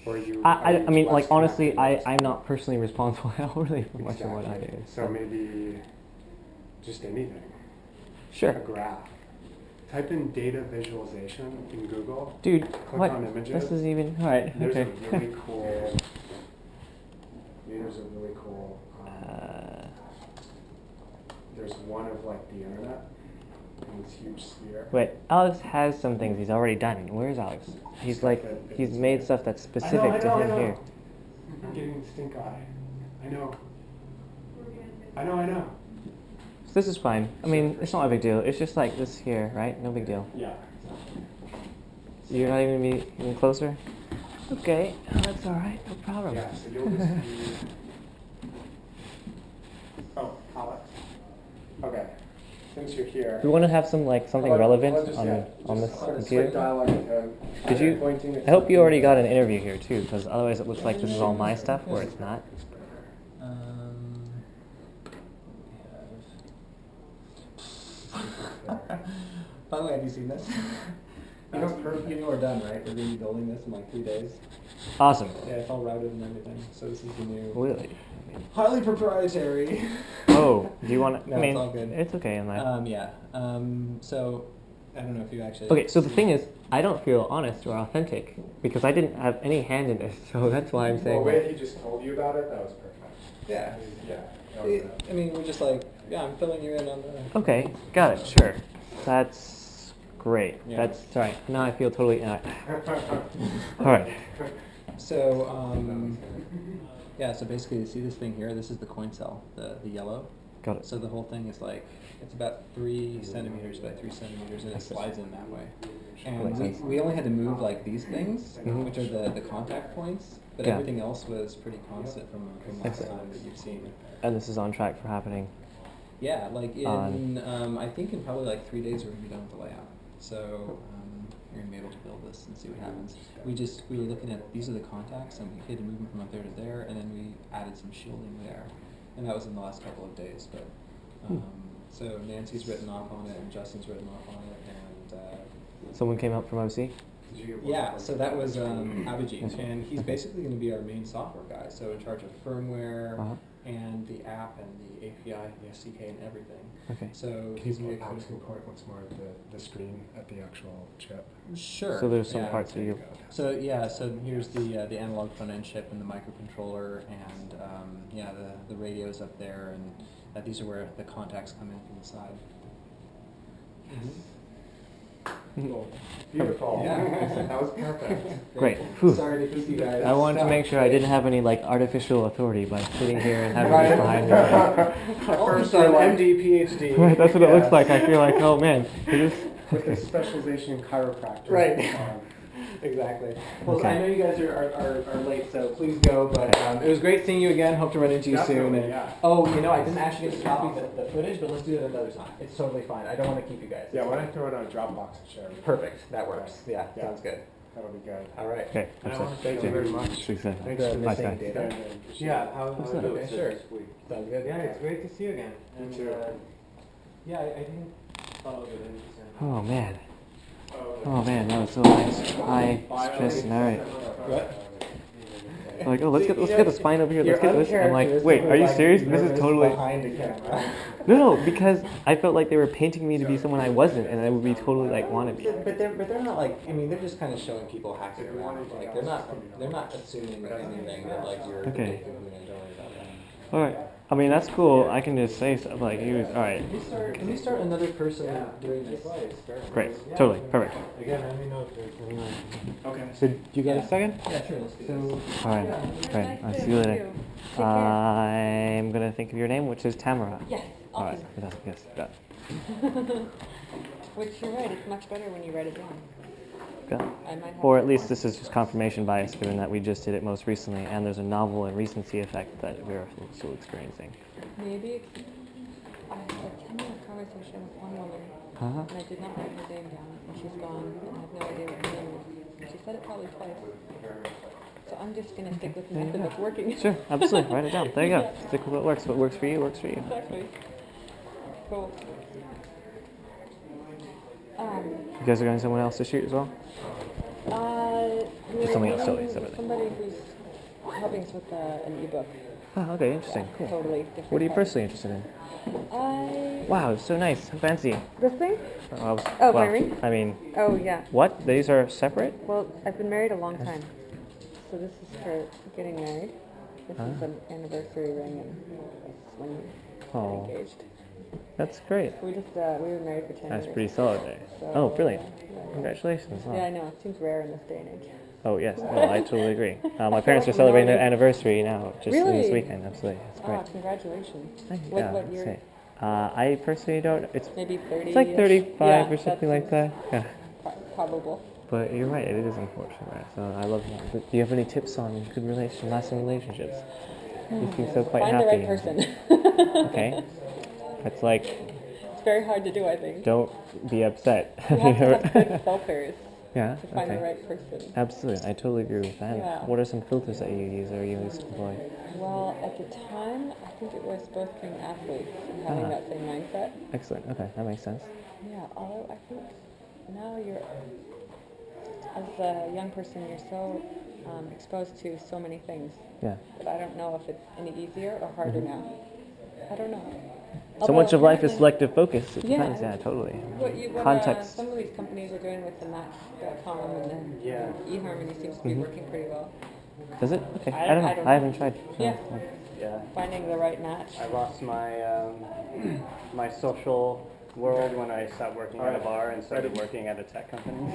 Or I mean, like, honestly, I'm not personally responsible at all, really, for much of what I do. So maybe just anything. Sure. A graph. Type in data visualization in Google. Dude, click what? on images. This is even, all right, There's okay. a really cool, there's one of like the internet in this huge sphere. Wait, Alex has some things he's already done. Where's Alex? He's like, he's made stuff that's specific to him here. I'm getting stink eye. I know. I know. So this is fine. I mean, it's not a big deal. It's just like this here, right? No big deal. Yeah. You're not even gonna be even closer? Okay, that's all right. No problem. Yeah, so you'll just be... Oh, Alex. Okay. Since you're here... We want to have some like something relevant on this computer. Dialogue with him. Did you? I hope you already got an interview here too, because otherwise it looks like this is all my stuff, where it's not. By the way, have you seen this? You know we're done, right? We're going to be building this in like 3 days. Awesome. Yeah, it's all routed and everything. So this is the new... Really? Highly proprietary. Oh, do you want to... No, I mean, it's all good. It's okay in life. Yeah. So, I don't know if you actually... Okay, so the thing is, I don't feel honest or authentic, because I didn't have any hand in it, so that's why I'm saying... The way he just told you about it, that was perfect. Yeah. Yeah. I mean, we're just like, yeah, I'm filling you in on the... Okay, got it, sure. That's great. Yeah. That's right. Now I feel totally... all right. So, yeah, so basically, you see this thing here? This is the coin cell, the yellow. Got it. So the whole thing is like, it's about 3 centimeters by 3 centimeters, and it slides in that way. And we only had to move like these things, which are the contact points, but everything else was pretty constant from last time that you've seen. And this is on track for happening? Yeah, like in, I think in probably like 3 days we're going to be done with the layout. So you're going to be able to build this and see what happens. We were looking at, these are the contacts, and we had to move them from up there to there, and then we added some shielding there. And that was in the last couple of days. But so Nancy's written off on it, and Justin's written off on it, and someone came up from OC? yeah, so that was Abhijit, and he's basically going to be our main software guy, so in charge of firmware and the app and the API, the SDK, and everything. Okay. So he's going to point once more at the screen at the actual chip. Sure. So there's some parts that you... So yeah, so here's the analog front end chip and the microcontroller, and yeah, the radios up there, and these are where the contacts come in from the side. Beautiful. Yeah. That was perfect. Great. Sorry to keep you guys. I wanted to make sure I didn't have any like artificial authority by sitting here and having this behind me. First time MD, PhD. Right, that's what it looks like. I feel like, oh man. With a specialization in chiropractic. Right. Exactly. Well, I know you guys are late, so please go. But it was great seeing you again. Hope to run into you soon. And, oh, you know, I didn't actually get to copy the footage, but let's do it another time. It's totally fine. I don't want to keep you guys. Yeah, why don't I throw it on a Dropbox and share it? Perfect. That works. Yeah, sounds good. That'll be good. All right. Okay. And I want to thank you very much. Success. Thanks The for missing data. Yeah, how Okay, sure. Sounds good. Yeah, it's great to see you again. And, yeah, I didn't follow the interesting. Oh man. Oh man, that was so nice. High stress and alright. What? Like, oh, let's get the spine over here. Let's get this. I'm like, wait, are you serious? This is totally. Behind the camera. No, because I felt like they were painting me to be someone I wasn't, and I would be totally like want to be. But they're not like, I mean, they're just kind of showing people hacking around. Like they're not assuming anything that like you're Okay. don't worry about that. All right. I mean, that's cool. I can just say stuff like you. All right. Can you start another person doing this? Great. Totally. Perfect. Again, let me know if there's anyone. Okay. So, do you get a second? Yeah, sure. Let's do this. All right. Great. I'll see you later. I'm gonna think of your name, which is Tamara. Yes. All right. Awesome. Fantastic. Yes. Got it. Which you're right, it's much better when you write it down. Got it. I might have Or to at least more. this is just confirmation bias, given that we just did it most recently, and there's a novel and recency effect that we're still experiencing. Maybe I had a 10-minute conversation with one woman, and I did not write her name down, and she's gone, and I have no idea what her name was. And she said it probably twice. So I'm just going to stick with the method that's working. Sure, absolutely. Write it down. There you go. Stick with what works. What works for you works for you. Exactly. Cool. You guys are going somewhere else to shoot as well? We're something else totally separately? Somebody who's helping us with an ebook. Oh, okay, interesting, cool. Totally different. What are you part. personally interested in? I... Wow, so nice, so fancy. This thing? Oh, Oh, my ring? I mean, Oh, yeah. what? These are separate? Well, I've been married a long time. So this is for getting married. This is an anniversary ring, and that's when you Oh. get engaged. That's great. We were married for 10 That's years. pretty solid there. So, Oh, brilliant. yeah. Congratulations. Wow. Yeah, I know. It seems rare in this day and age. Oh, yes. No, I totally agree. My parents are celebrating their anniversary now, just this Really? weekend. Absolutely. It's great. Ah, congratulations. Thank you. What, Yeah, what that's year? great. I personally don't. It's Maybe 30. It's like 35 yeah, or something like that. Yeah. Probable. But you're right, it is unfortunate, right? So I love that. But do you have any tips on good lasting relationships? You seem so quite Find happy. the right person. Okay. It's like, It's very hard to do, I think. don't be upset. You have to have good filters Yeah, to find okay. the right person. Absolutely, I totally agree with that. Yeah. What are some filters that you use or you use to employ? Well, at the time, I think it was both being athletes and having that same mindset. Excellent, okay, that makes sense. Yeah, although I think now as a young person, you're so exposed to so many things Yeah. that I don't know if it's any easier or harder now. I don't know. So much of life is apparently- selective focus. It Yeah. depends, yeah, totally. What Context. some of these companies are doing with the Match.com and the Yeah. eHarmony seems to be working pretty well. Does it? Okay, I I don't don't know. know. I haven't tried. Yeah. Yeah. Finding the right match. I lost my my social world when I stopped working at a bar and started working at a tech company.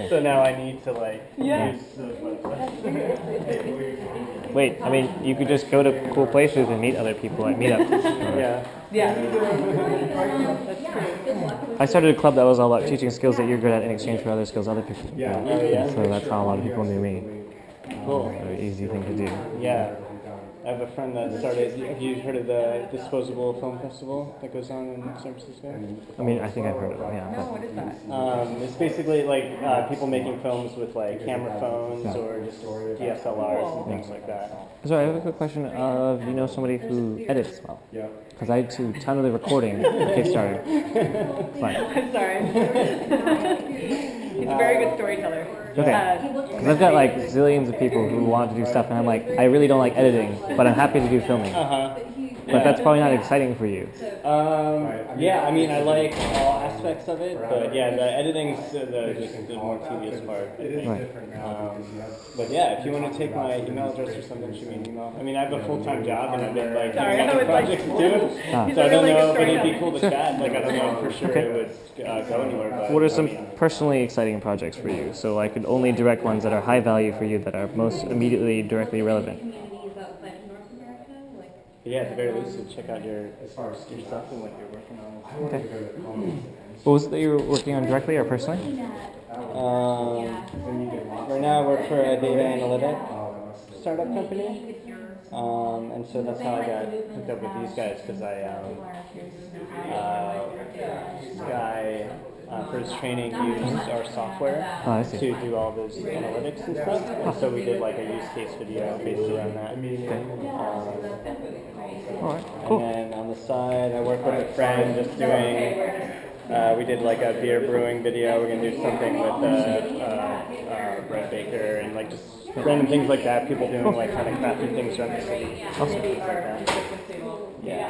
So now I need to Yeah. use those websites. Wait, I mean, you could just go to cool places and meet other people at meetups. Yeah. Yeah. That's true. I started a club that was all about teaching skills that you're good at in exchange for other skills other people. Yeah. do. Oh, yeah. So that's how a lot of people knew me. Cool. Very easy thing to do. Yeah. I have a friend that started, have you heard of the Disposable Film Festival that goes on in San Francisco? I mean, I think I've heard of it. Yeah. No, what is that? It's basically like people making films with like camera phones or just DSLRs and things like that. So I have a quick question. Do you know somebody who edits well? Yeah. Because I do a ton of the recording Kickstarter. Fine. I'm sorry. He's a very good storyteller. Okay. Because I've got like zillions of people who want to do stuff, and I'm like, I really don't like editing, but I'm happy to do filming. But that's probably not exciting for you. Yeah, I mean, I like all aspects of it, but yeah, the editing's the more tedious part. Right. But yeah, if you want to take my email address or something, shoot me an email. I mean, I have a full-time job and I've been like Sorry, doing I other was like- projects too. Ah. So I don't really know, good but it'd be storyteller. cool to chat. Like, I don't know for sure it would go anywhere. But What are some personally exciting projects for you? So I could only direct ones that are high value for you, that are most immediately directly relevant. yeah, at the very least, to check out your stuff and what you're working on. Okay. What was it that you were working on directly or personally? Right now, I work for a data analytic startup company, and so that's how I got hooked up with these guys because this guy for his training used our software Oh, I see. to do all those analytics and stuff. And so we did like a use case video based around that. All right, cool. And then on the side, I work with a friend just doing. We did like a beer brewing video. We're gonna do something with Brett Baker and like just random things like that. People doing like kind of crafty things around the city. Awesome. Things like that. Yeah.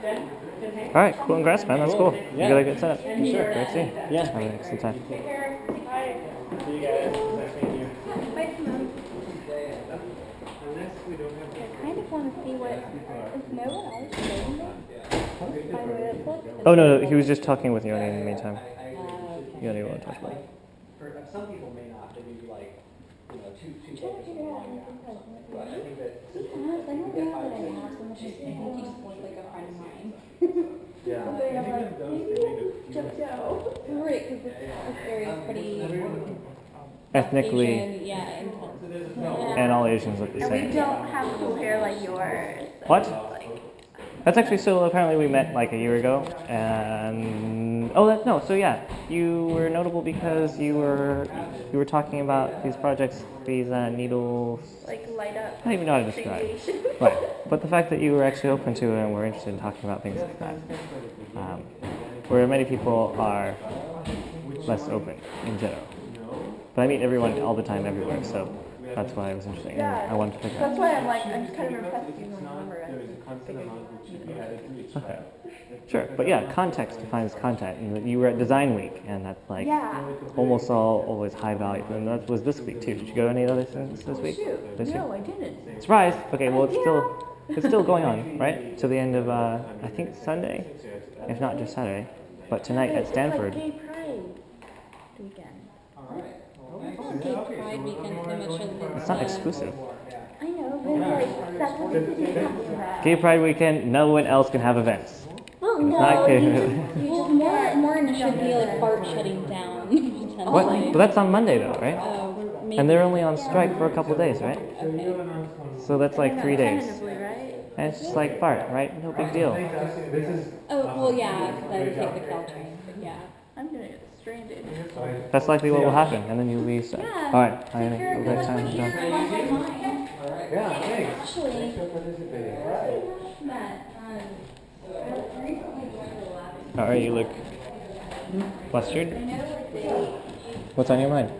All right, cool. Congrats, man. That's cool. You Yeah. got a good setup. Sure. Great to see you. Yeah. Have an excellent time. See you guys. Nice meeting you. I kind of want to see what is no one else doing this. By the way, it looks. Oh, no, he was just talking with Yoni in the meantime. Yoni want to talk about it. Some people may not. They may be like, two I'm trying to figure out anything else. But I think that. To be honest, I don't know that I have so much. I think he just looks like a friend of mine. Yeah. I'm like, maybe Joe. Right, because this area is pretty. Ethnically, Asian, yeah, intense. and all Asians look the And we same. don't have cool hair like yours. What? That's actually so. Apparently, we met like a year ago, and So yeah, you were notable because you were talking about these projects, these needles. Like light up. I don't even know how to describe. radiation. Right, but the fact that you were actually open to it and were interested in talking about things like that, where many people are less open in general. But I meet everyone all the time, everywhere, so that's why it was interesting. And I wanted to pick That's up. why I'm like, I'm just kind of impressed you remember it. Okay. Sure, but yeah, context defines content. And you were at Design Week, and that's like almost always high value. And that was this week too. Did you go to any other things this week? This No, week? I didn't. Surprise! Okay, well it's still going on, right? To the end of I think Sunday, if not just Saturday. But tonight at Stanford. It's like Gay Pride weekend. Gay Pride weekend pretty much It's not exclusive. I know, but like, that's what this is talking about. Gay Pride weekend, no one else can have events. Well, It's no, not gay. Well, more should be like BART shutting down. What? potentially. But that's on Monday though, right? Maybe. And they're only on strike for a couple days, right? Okay. So that's like 3 days. Tentatively, right? And it's just like BART, right? No big deal. Oh, well, yeah, because I would take the Caltrain, but yeah. I'm gonna get stranded. That's likely what will happen, and then you'll be stuck. Yeah. All right, I Take care have of a it. great time. That's what you're on my mind. Yeah, thanks. Actually, All right, you look flustered. What's on your mind?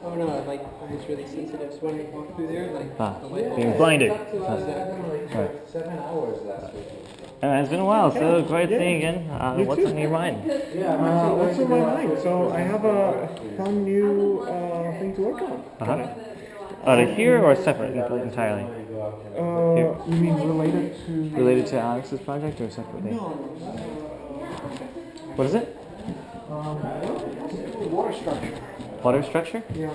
Oh no, like I was really sensitive. So when I walked through there, like Ah, the light being blinded. Right. It's been a while, so great seeing you again. What's on your mind? What's on my mind? So I have a fun new thing to work on. Uh-huh. Out of here or separate entirely? You mean related to? Related to Alex's project or separately? What is it? Water structure. Water structure? Yeah,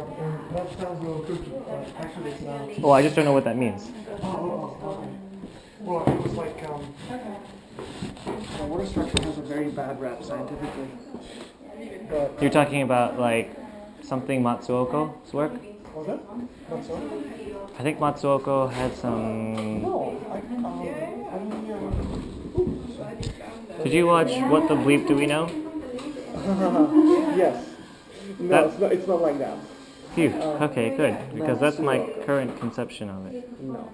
that sounds a little tricky, but actually it's not. Oh, I just don't know what that means. Well, it was like, water structure has a very bad rap scientifically. But, You're talking about like something Matsuoko's work? was that? That's all? I think Matsuoko had some. No, Did you watch What the Bleep Do We Know? yes. No, it's not like that. Phew. Okay, good. Because that's my current conception of it. No.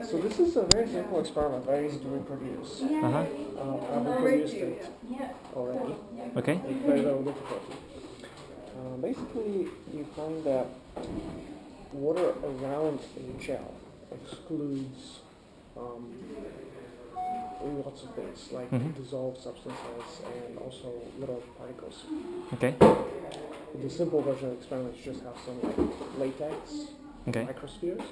So this is a very simple experiment, very easy to reproduce. Uh-huh. I've reproduced it already. Okay. It's very, very difficult. Basically, you find that water around a gel excludes lots of things, like dissolved substances and also little particles. Okay. The simple version of the experiment is just have some like latex microspheres,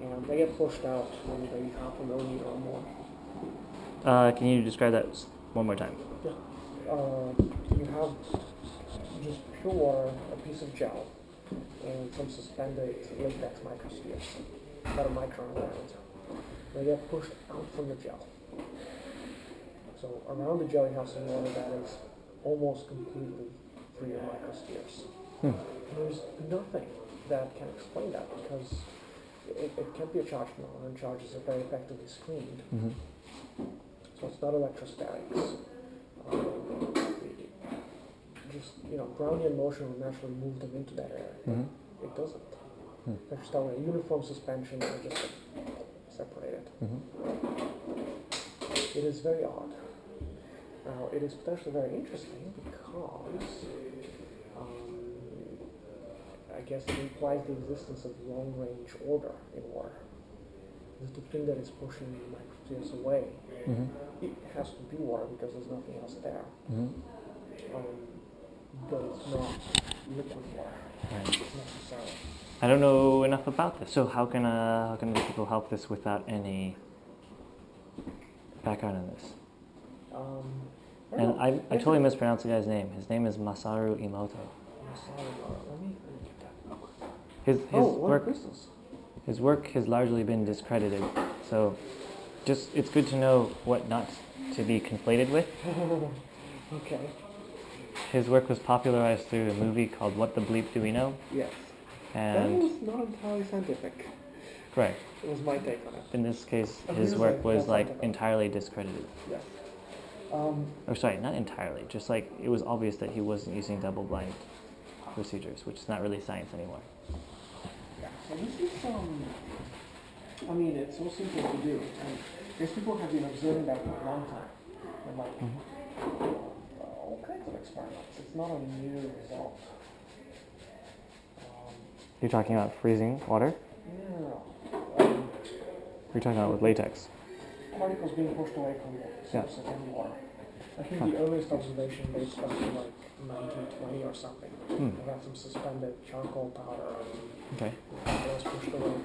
and they get pushed out when they 0.5 millimeter or more. Can you describe that one more time? Yeah. You have just pure water, a piece of gel, and some suspended latex microspheres, about a micron around. They get pushed out from the gel. So around the gel you have some water that is almost completely free of microspheres. There's nothing that can explain that because it can't be a charged phenomenon, and charges are very effectively screened. So it's not electrostatics. Just, Brownian motion would naturally move them into that area. It doesn't. They're just on a uniform suspension, they're just separated. It is very odd. Now, it is potentially very interesting because I guess it implies the existence of long-range order in water. It's the thing that is pushing the microspheres away. It has to be water because there's nothing else there. But it's not liquid water necessarily. I don't know enough about this. So how can the people help this without any background in this? And I totally mispronounced the guy's name. His name is Masaru Imoto. Let me get that. His work has largely been discredited. So it's good to know what not to be conflated with. Okay. His work was popularized through a movie called What the Bleep Do We Know? Yes. And that was not entirely scientific. correct. It was my take on it. In this case, Oh, his he was work like was full like scientific. entirely discredited. Yes. Or sorry, not entirely. Just like it was obvious that he wasn't using double-blind procedures, which is not really science anymore. Yeah. So this is I mean, it's so simple to do. And these people have been observing that for a long time. And like all kinds of experiments. It's not a new result. You're talking about freezing water? Yeah. You're talking about with latex? Particles being pushed away from the surface of the water. I think the earliest observation dates back to like 1920 or something. They had some suspended charcoal powder Okay. and it was pushed away from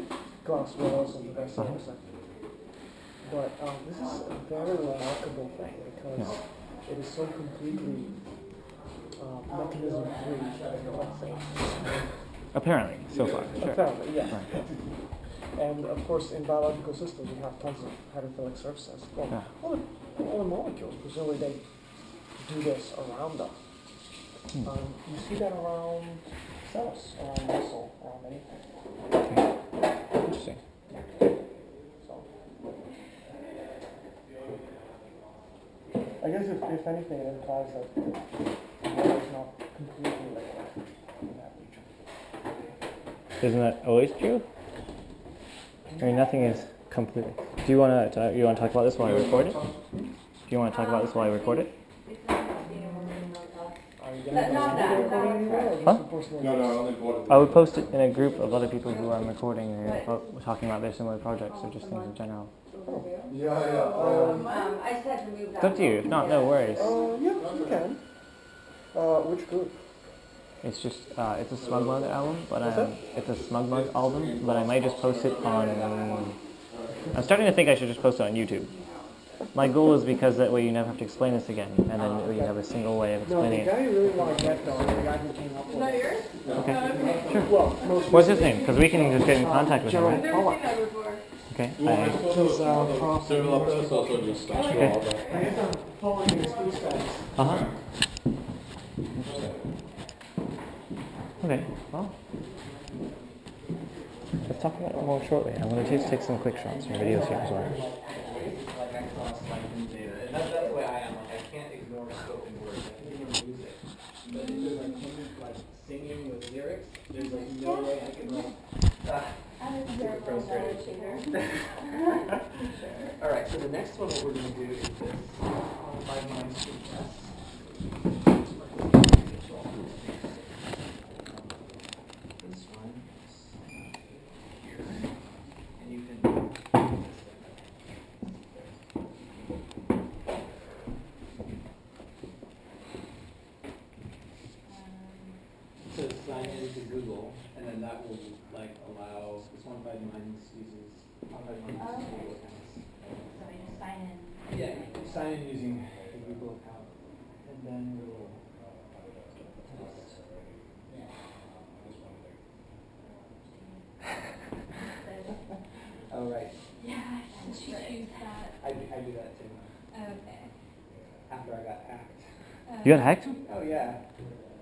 the glass walls of the vessel. But this is a very remarkable thing because it is so completely mechanism free, let's say. Apparently, so far. Sure. Apparently, yes. Right. And of course, in biological systems, we have tons of hydrophilic surfaces. Well, all the molecules, presumably they do this around us. You see that around cells, around muscle, around anything. Interesting. So, I guess if anything, it implies that water is not completely liquid in that region. Isn't that always true? I mean, nothing is completely. Do you want to talk about this while I record it? Do you want to talk about this while I record it? Huh? I would post it in a group of other people who I'm recording and are talking about their similar projects or just things in general. I said remove that. It's up to you. If not, no worries. Yeah, you can. Which group? It's just it's a Smug Mug album, but it's a Smug Mug album, but I might just post it on. I'm starting to think I should just post it on YouTube. My goal is because that way you never have to explain this again, and then you have a single way of explaining No, the guy it. you really want to get though, the guy who came up with it. yours? Okay, sure. Well, most What's his name? Because we can just get in contact with him, right? Never seen that before. Okay. He's prof. Okay. I guess I'm following his footsteps. Uh-huh. Interesting. Okay, well, let's talk about it more shortly. I'm going to just take some quick shots and videos here as well. Like I saw Simon data, and that's the way I am. Like I can't ignore spoken words. I can even use it. But if there's like something like singing with lyrics, there's like no way I can like. Super frustrating. All right, so the next one, what we're going to do is this 5 mind speed test. This one here, and you can. So sign into Google, and then that will like allow, this One Five Minds uses Google accounts. So we just sign in. Yeah, you sign in using the Google account, and then we'll test. Oh, right. Yeah, I should choose that. I do that too, Okay. after I got hacked. You got hacked? Oh, yeah.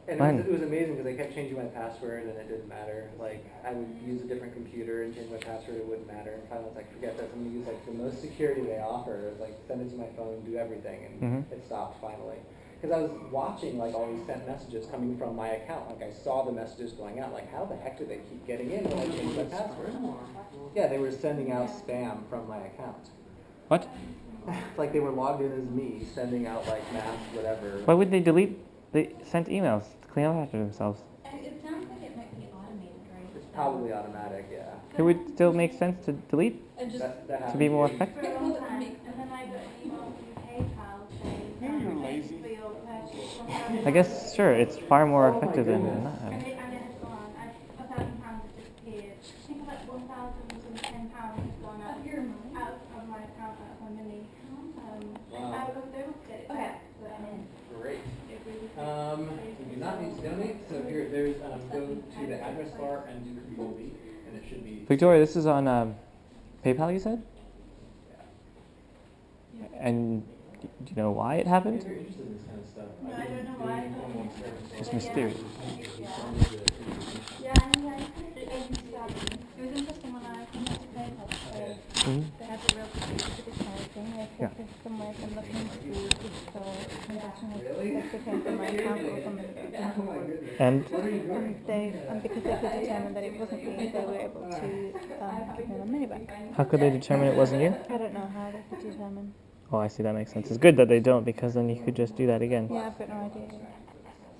And When? it was amazing because I kept changing my password and it didn't matter. Like, I would use a different computer and change my password, it wouldn't matter. And finally I was like, forget this, I'm going to use like the most security they offer. It was like, send it to my phone, do everything, and it stopped finally. Because I was watching like all these sent messages coming from my account. Like, I saw the messages going out. Like, how the heck did they keep getting in when I changed my password? Yeah, they were sending out spam from my account. What? Like, they were logged in as me, sending out like mass, whatever. Why would they delete? They sent emails to clean up after themselves. It sounds like it might be automated, right? It's probably automatic, yeah. It would still make sense to delete And just That to be more happens. effective. for a long time, and then I got an email from PayPal saying, You're lazy. for your purchase. I guess sure, it's far more effective than not And having. it has gone. £1,000 has disappeared. I think like £1,010 has gone out of my account, out of my money. I was able to get it back, but Great. it really You do not need to donate, so here, there's, go to the address bar and do Control V, and it should be. Victoria, this is on PayPal, you said? And do you know why it happened? If you're interested in this kind of stuff. No, I don't know why. It's mysterious. Yeah, and I think it was interesting when I contacted PayPal. They had a real specific thing. They Yeah. said there's some way of looking to see if the transaction was came from my account or from And and because they could determine that it wasn't me, they were able to give me my money back. how could they determine it wasn't you? I don't know how they could determine. Oh, I see. That makes sense. It's good that they don't, because then you could just do that again. Yeah, I've got no idea.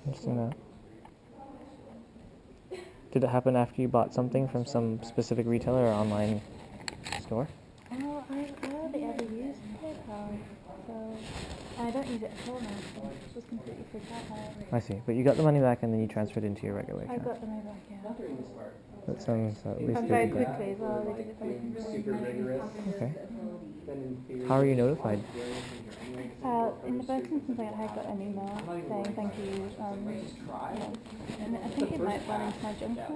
Interesting that. Did it happen after you bought something from some specific retailer or online store? Oh, I hardly ever use PayPal, so I don't use it at all now. So it was completely freaked out by it. I see. But you got the money back and then you transferred into your regular I account. got the money back, yeah. That sounds at least And very good. quickly as well. They did it very quickly. Okay. How are you notified? In the first instance, I got an email saying thank you. And I think it might have gone into my junk mail.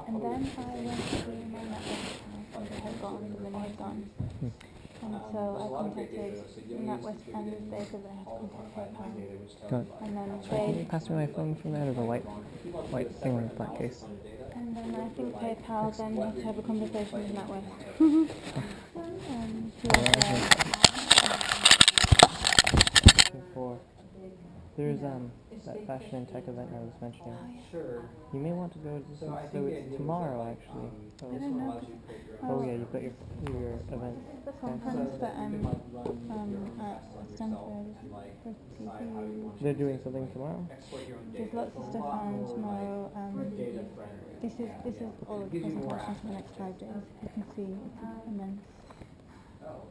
And then I went to my network account and they had gone, the money had gone. And so I contacted NatWest and they said that I had to contact PayPal. Good. And then Can you they, pass me my phone from there to the white thing with black case? and then I think PayPal then had to have a conversation with NatWest. For there's that fashion and tech event I was mentioning. Sure. You may want to go to So I so think it's tomorrow actually. So I don't know. oh yeah, you've got your event. The conference that I'm at Stanford for TCU. They're doing something tomorrow. There's lots of stuff on tomorrow. This is all of the presentations for the next 5 days. You can see it's an immense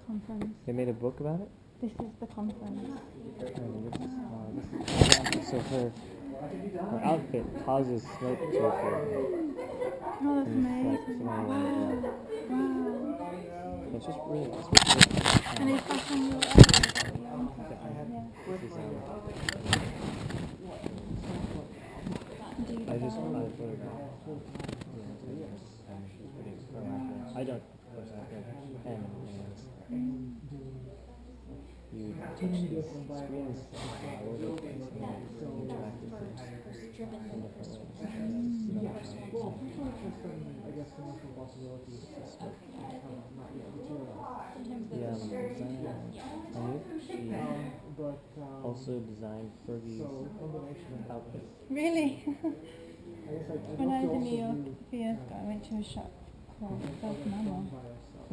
conference. They made a book about it. This is the conference. So her outfit causes smoke to occur. Oh, that's And amazing. it's like somebody Wow. it's just really good. And it's fashion your I just photographed. I don't post that. And you touch these screens all over the place and you interact with them in different ways. Also designed Fergie's outfit. Really? When I was in New York a few years ago, I went to a shop called Self Mama.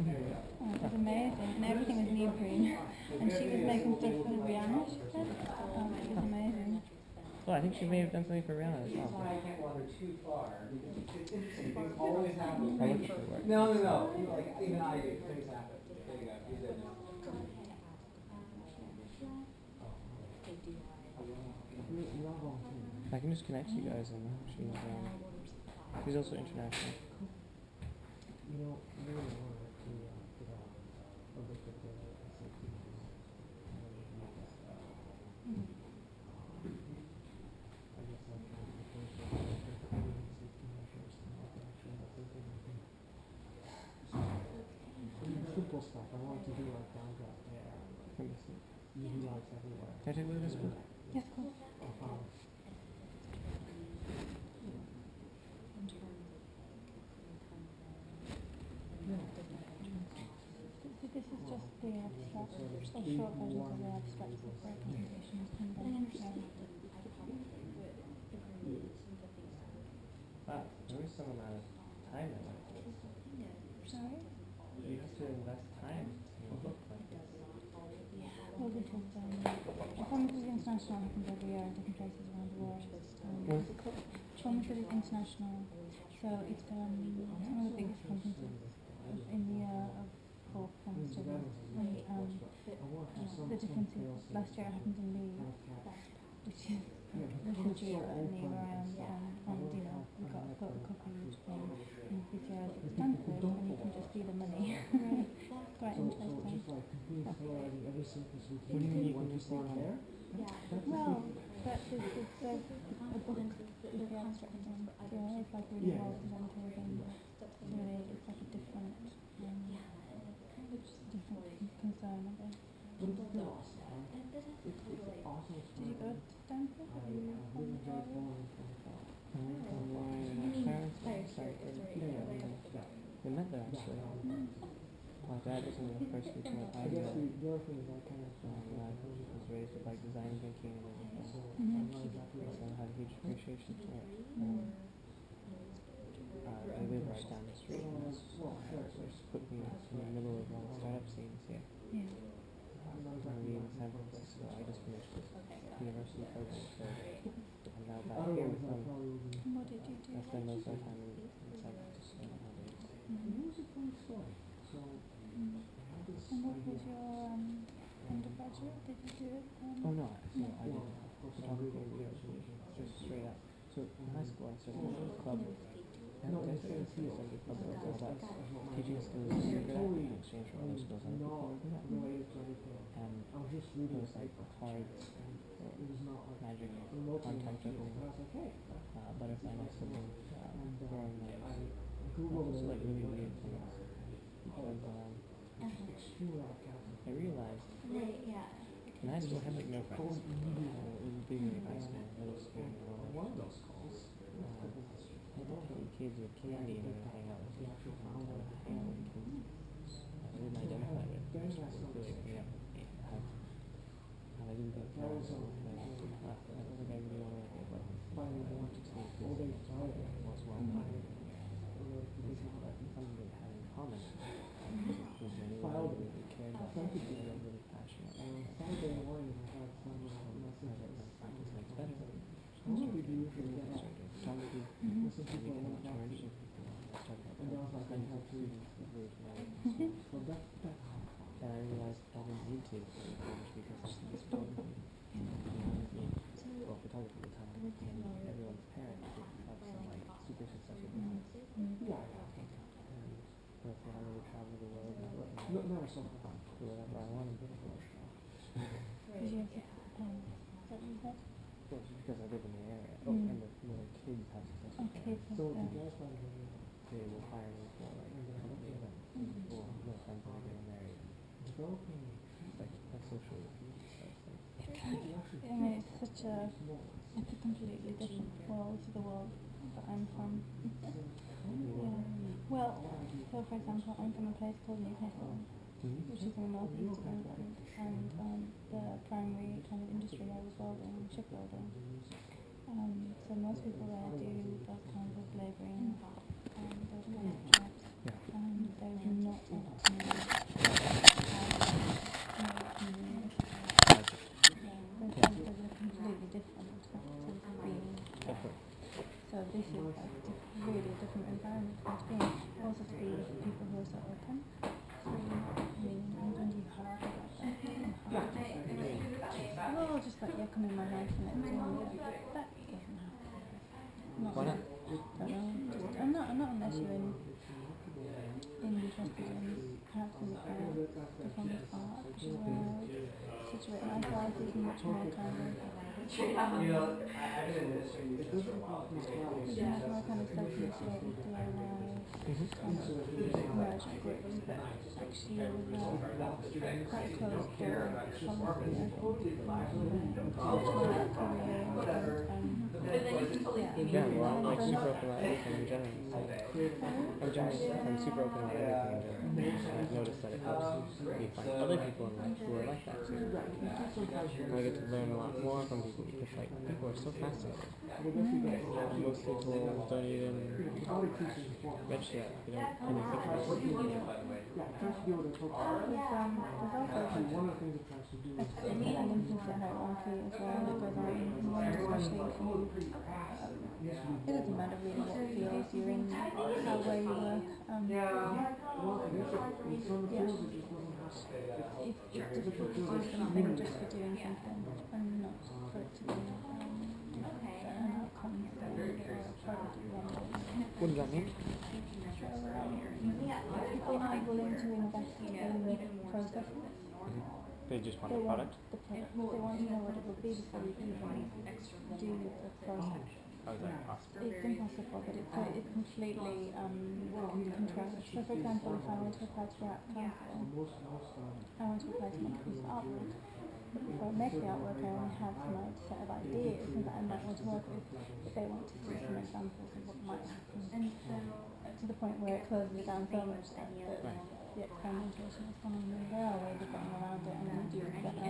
It was amazing, and everything was neoprene. And she was making stuff for Rihanna, she said. It was amazing. Oh, I think she may have done something for Rihanna as well. I looked at her work. No. Like, even I do. Things happen. There you go. You did know. I can just connect you guys, and she's also international. Simple stuff. I want to do like downdraft. UV lights everywhere. Can I take a look at this book? Yes, cool. This is just the abstract, or short versions of the abstract for presentations. And then, There is some amount of time in it. sorry? You have to invest time in a book like this. Well, because performance is international, happens every year in different places around the world. Performance is international, so it's one of the biggest conferences in the year for performance studies. And the difference is last year it happened in Leeds, which is refugee near where I am, and we got a photocopy thing. And this year it's Stanford, and you can just see the money. It's quite interesting. What do you mean you can just see there? Well, but there's a book with the abstract in. So it's like really well presented, and really it's like a different concern of it. Did you go to Stanford? Have you We met there actually. My dad was in the first week of I was raised with like design thinking and everything. So I had a huge appreciation for it. they live right down the street. Which put me in the middle of all the startup scenes here. Yeah. I'm in San Francisco. I just finished this university program, so I'm now back here with them. And what did you do? I spend most of my time in San Francisco nowadays. And what was your undergraduate? Did you do it? Oh no, so I did photography and video, just straight up. So in high school I started a club, and I started a club that was all about teaching skills that you're good at in exchange for other skills other people are good at. And it was like cards, magic, contact juggling, butterfly nesting, throwing knives, just like really weird things. Because I realized in high school I had like no friends. It was beginning of high school, middle school, I didn't hate kids with candy and hang out with kids. Hang out with kids I didn't identify with. I just feel like hang out with I didn't think I was like, I don't think I really want to like want to see kids once more. Something we had in common. Was anyone I really cared about, I was really passionate about. Practice makes better. Photography, I became much more interested in people. I started all kinds of students that were and I realized I didn't need to go to college because I was photography. Well, photography at the time, and everyone's parents have some like super successful business. But if I wanted to travel the world and do whatever I wanted to do. Did you have to is that what you said? Well, just because I live in the area. Oh, and the kids have successful Okay, parents. They will hire me for like company events or their friends that are getting married. It's like a social thing. I mean, it's a completely different world to the world that I'm from. Yeah. Well, so for example, I'm from a place called Newcastle, which is in the northeast of England, and the primary kind of industry there was welding, shipbuilding. So most people there do those kinds of labouring and those kinds of jobs, and they're not up to they're completely different to being there. So this is like really a different environment to be in. Also to be with people who are so open. When you hard about that, well, just like, yeah, come in my house and it's all that doesn't happen. Why not? I'm not unless you're interested in perhaps in the performance art, which is where I would situate myself, is much more kind of more kind of self-initiated DIY kind of immersion groups, but actually with quite closed door policy, I think, Yeah, well, I'm like super open about everything in general. I'm super open about everything in general. I've noticed that it helps me find other people in life who are like that too. I get to learn a lot more from people because like people are so fascinated. Most people don't even register that. They don't even think about it. There's also an implicit hierarchy as well that goes on in London, especially if you, it doesn't matter really what field you're in, how well you work. It's difficult to do something just for doing something and not for it to be an outcome or a product at the end of it. What does that mean? People aren't willing to invest in processes. They just want the product? The product. They want to know what it will be before you even do the process. How is that possible? It's impossible, but it's completely controlled. So for example, if I want to apply to Art Council, I want to apply to make a piece of artwork. But before I make the artwork, I only have my set of ideas that I might want to work with. But they want to see some examples of what might happen. To the point where it closes down so much that the experimentation is gone, and there are ways of getting around it. But,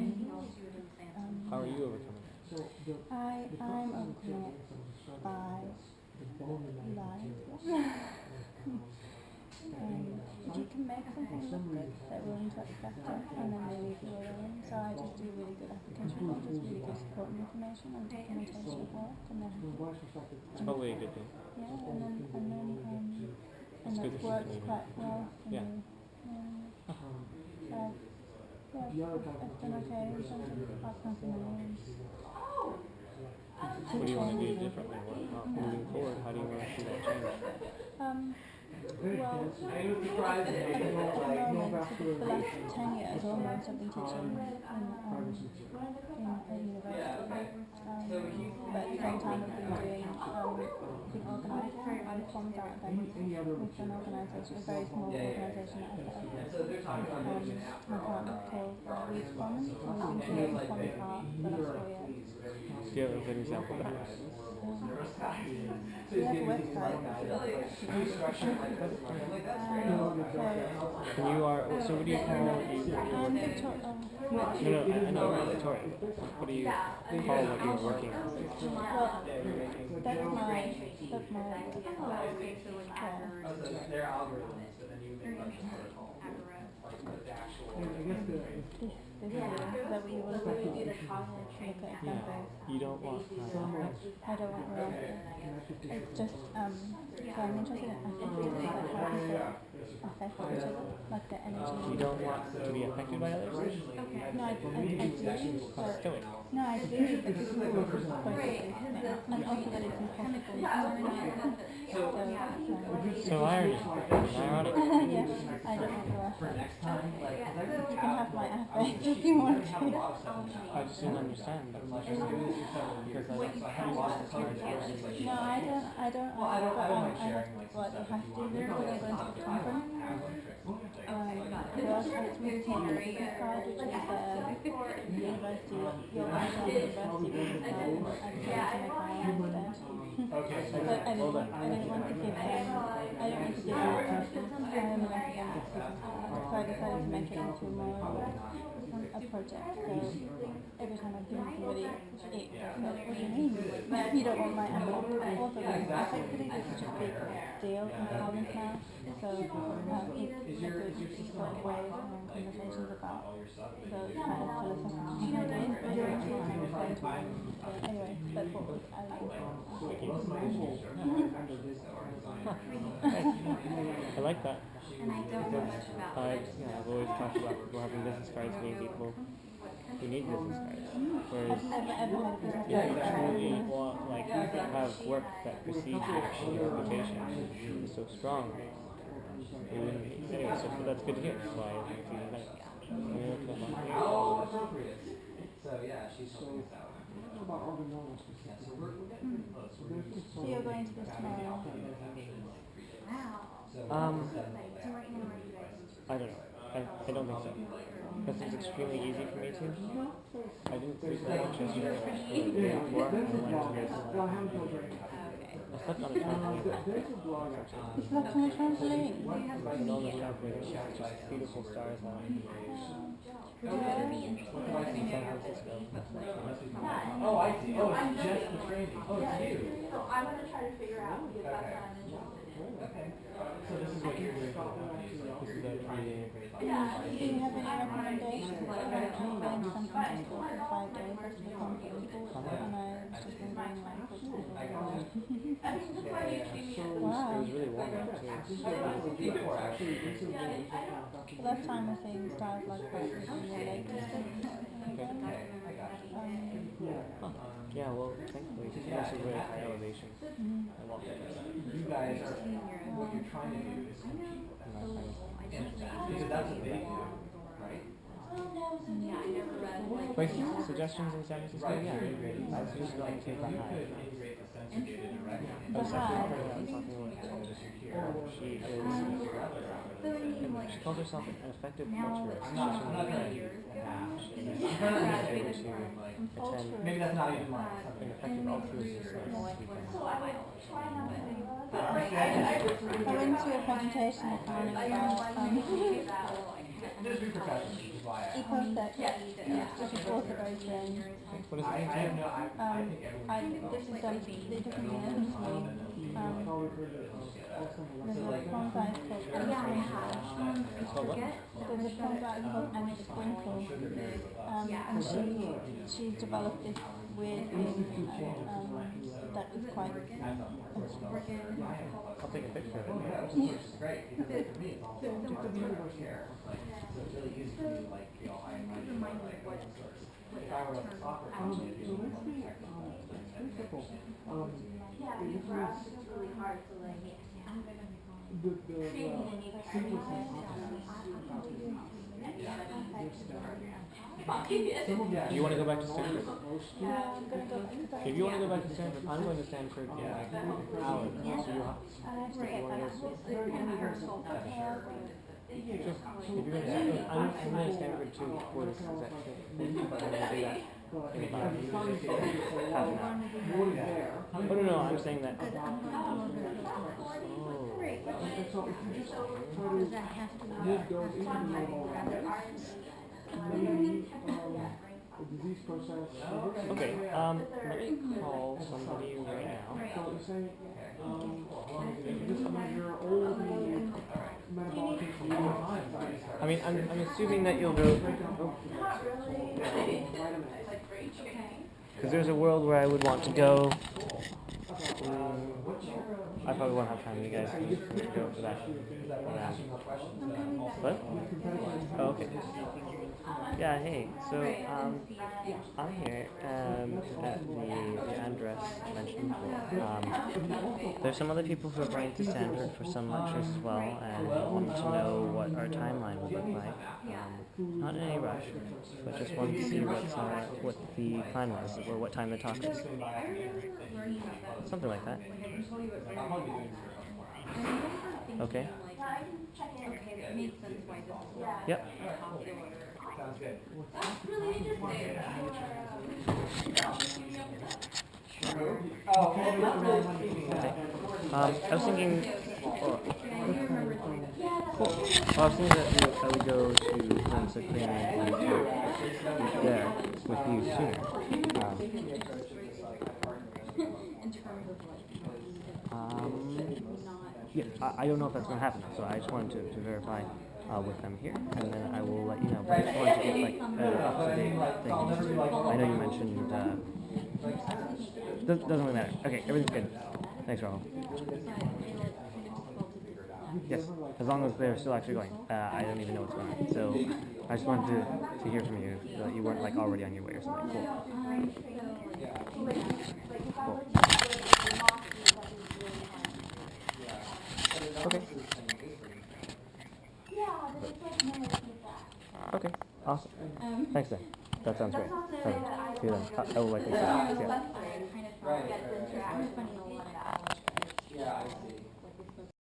how are you overcoming it? I'm overcoming it by If you can make something look good, that will interact better, and then they leave you alone. So I just do really good application pages, really good supporting information and documentation of work, and then It's probably a good thing. yeah, and then It's good that that works you can quite well for Yeah. me. So yeah, I've done okay in terms of outcome and What do you want to do differently? Moving forward, how do you want to see that change? well, at the moment, for the last 10 years almost, I've been teaching in a university. But at the same time, I've been organising and formed out events with an organisation, a very small organisation that I set up. My partner called Youth Women, and we've been creating fun art for the last 4 years. Do you have a good example of that? We have a website. And you are, so what do you call I'm Victoria. No, I know Victoria. What do you call what you're working on? Well, that's my Their algorithms, but then you make like a protocol. Is that what you want to do? The cognitive examples. You don't want I don't want to. It's just so I'm interested in affecting like how people affect each other, like their energy. You don't want to be affected by others? No, I do. But Do it. no, I do. But this is what we're and also that it's impossible. So irony. Ironic. Yeah, I don't want to affect. You can have my affect if you want to. I just didn't understand. That's just because I lost the No, I don't. I have what I have to do because I'm going to the conference. They also asked me to take the business card, which is the university, your university business card, and I decided to make my own instead. But I didn't want to give them, I didn't want to give them an academic business card, so I decided to make it into more a project. So every time I've given somebody it, they said, what do you mean? You don't want my affect. Also, affectivity is such a big deal in college now. So it's a good sort of way of conversations about those kind of philosophical ideas. But anyway, that's what was I like that. And I don't know much about I've always talked about people having business cards being people who need business cards. Whereas I've never had a business if you truly want, like, have work that precedes your reputation is so strong. Anyway, so that's good to hear. That's why I think you like it. So yeah, she's helping us out. Yeah, so we're getting close. So you're going to this tomorrow? Wow. So So right now, where you guys? I don't know. I don't think so. Because it's extremely easy for me to. I didn't sleep that much yesterday. The day before, I went to this. I slept on a trampoline. You slept on a trampoline? And on the trampoline, it's just beautiful stars out. Would you ever be interested in In living San in Francisco. oh, I see. Oh, it's just the training. Oh, it's you. So I'm gonna try to figure out what background and Okay. So this is what you're doing. This is a really Do you have any recommendations? Like, I'm going to San Francisco for 5 days after the conference, and I was just wondering, like, what to do. Wow. It was really warm out too. The last time I seen stars like that was in the lake district. Yeah, well, thankfully, it's also really high elevation. I love it. You guys are, what you're trying to do is compete. Because that's a big deal, right? yeah, I never read like. Like, suggestions in San Francisco? Yeah, I was just going to take a high. I was actually talking with she is, she calls herself an effective culturist. She's able to attend Maybe that's not even like an effective altruism this weekend. I went to a presentation this morning about just be professional, which is why eco-sex, which is also very strange. What is I it? have no, I think everyone. This is it doesn't mean anything to me. there's a poem that is called Yeah, I have. Forget. There's a poem that is called Annie the Twinkle, and she developed this weird thing that is quite. I'll take a picture of it. Yeah, for us it's really hard to like creating a new paradigm. Do you want to go back to Stanford? Yeah, I'm gonna go back to that. If you want to go back to Stanford, I'm going to Stanford in like an hour. So you have, I have to get back. if you're going to Stanford, I'm going to Stanford too for this exact thing. But I'm going to do that in about half an hour. Oh no, I'm saying that. Does that have to Okay, let me call somebody right now. I mean, I'm assuming that you'll go. Because there's a world where I would want to go. I probably won't have time, you guys, to go for that. What? Oh, okay. Yeah, hey, so, I'm here, at the address mentioned before. There's some other people who are going to Stanford for some lectures as well, and wanted to know what our timeline would look like. Not in any rush, but just wanted to see what the plan was, or what time the talk is. Something like that. Okay. Yep. I was thinking. Cool. Well, I was thinking that I would go to Forensic Cleaning and there with you sooner. Yeah, I don't know if that's going to happen, so I just wanted to verify with them here, and then I will let you know. But I just wanted to get like up-to-date thing. I know you mentioned. Doesn't really matter. Okay, everything's good. Thanks, Rahul. Yes, as long as they're still actually going. I don't even know what's going on. So I just wanted to hear from you that you weren't like already on your way or something. Cool. Cool. Okay. Okay, awesome. Thanks then. That sounds great. Okay. See you then. I will likely see you. Yeah.